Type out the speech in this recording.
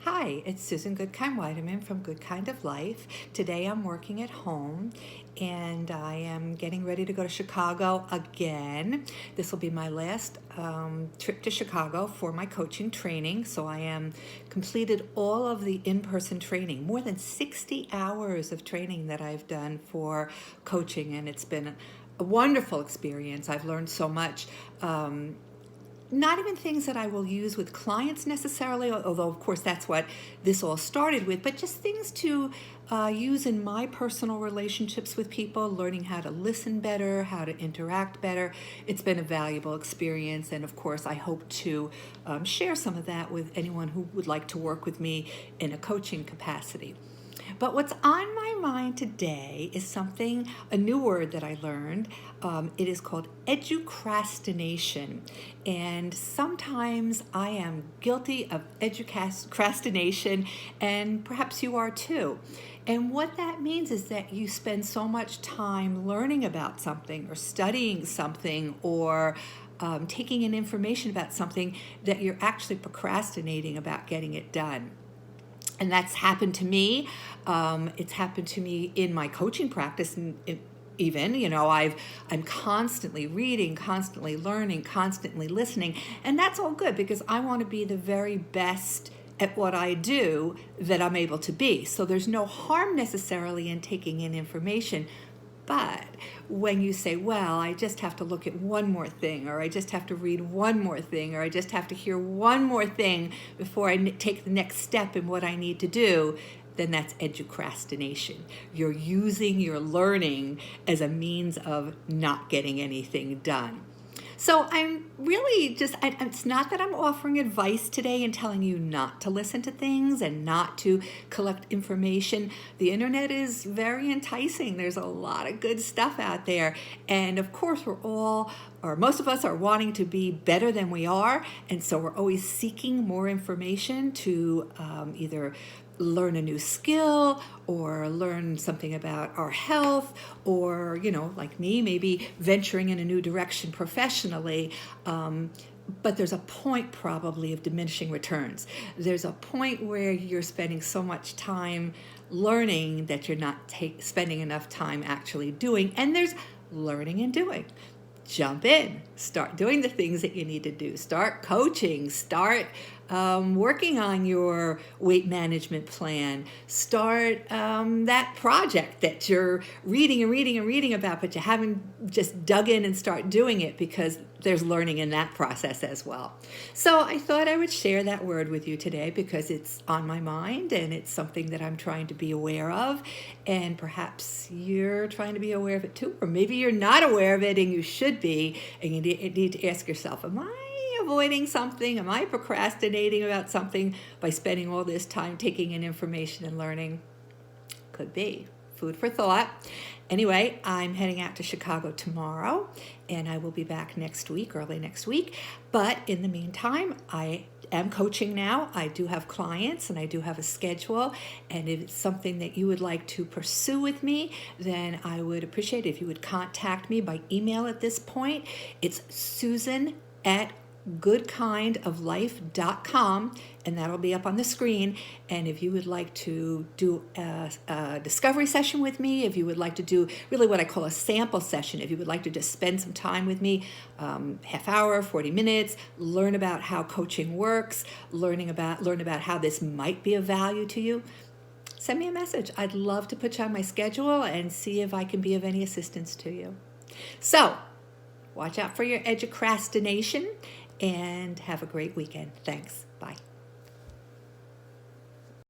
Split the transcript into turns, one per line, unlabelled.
Hi, it's Susan Goodkind-Weideman from Good Kind of Life. Today I'm working at home and I am getting ready to go to Chicago again. This will be my last trip to Chicago for my coaching training. So I am completed all of the in-person training, more than 60 hours of training that I've done for coaching, and it's been a wonderful experience. I've learned so much. Not even things that I will use with clients necessarily, although of course that's what this all started with, but just things to use in my personal relationships with people, learning how to listen better, how to interact better. It's been a valuable experience, and of course I hope to share some of that with anyone who would like to work with me in a coaching capacity. But what's on my mind today is a new word that I learned. It is called Educrastination. And sometimes I am guilty of educrastination, and perhaps you are too. And what that means is that you spend so much time learning about something or studying something or taking in information about something that you're actually procrastinating about getting it done. And that's happened to me. It's happened to me in my coaching practice. Even, I'm constantly reading, constantly learning, constantly listening. And that's all good because I want to be the very best at what I do that I'm able to be. So there's no harm necessarily in taking in information. But when you say, well, I just have to look at one more thing, or I just have to read one more thing, or I just have to hear one more thing before I take the next step in what I need to do, then that's educrastination. You're using your learning as a means of not getting anything done. So I'm really it's not that I'm offering advice today and telling you not to listen to things and not to collect information. The internet is very enticing. There's a lot of good stuff out there. And of course, most of us are wanting to be better than we are. And so we're always seeking more information to either learn a new skill or learn something about our health or, like me, maybe venturing in a new direction professionally. But there's a point probably of diminishing returns. There's a point where you're spending so much time learning that you're not spending enough time actually doing. And there's learning and doing. Jump in, start doing the things that you need to do, start coaching, start working on your weight management plan, start that project that you're reading and reading and reading about, but you haven't just dug in and start doing it because there's learning in that process as well. So I thought I would share that word with you today because it's on my mind and it's something that I'm trying to be aware of, and perhaps you're trying to be aware of it too, or maybe you're not aware of it and you should be, and you need to ask yourself, am I avoiding something? Am I procrastinating about something by spending all this time taking in information and learning? Could be. Food for thought. Anyway, I'm heading out to Chicago tomorrow, and I will be back early next week. But in the meantime, I am coaching now. I do have clients, and I do have a schedule. And if it's something that you would like to pursue with me, then I would appreciate it if you would contact me by email at this point. It's susan@goodkindoflife.com, and that'll be up on the screen. And if you would like to do a discovery session with me, if you would like to do really what I call a sample session, if you would like to just spend some time with me, half hour, 40 minutes, learn about how coaching works, learn about how this might be of value to you, send me a message. I'd love to put you on my schedule and see if I can be of any assistance to you. So watch out for your educrastination, and have a great weekend. Thanks. Bye.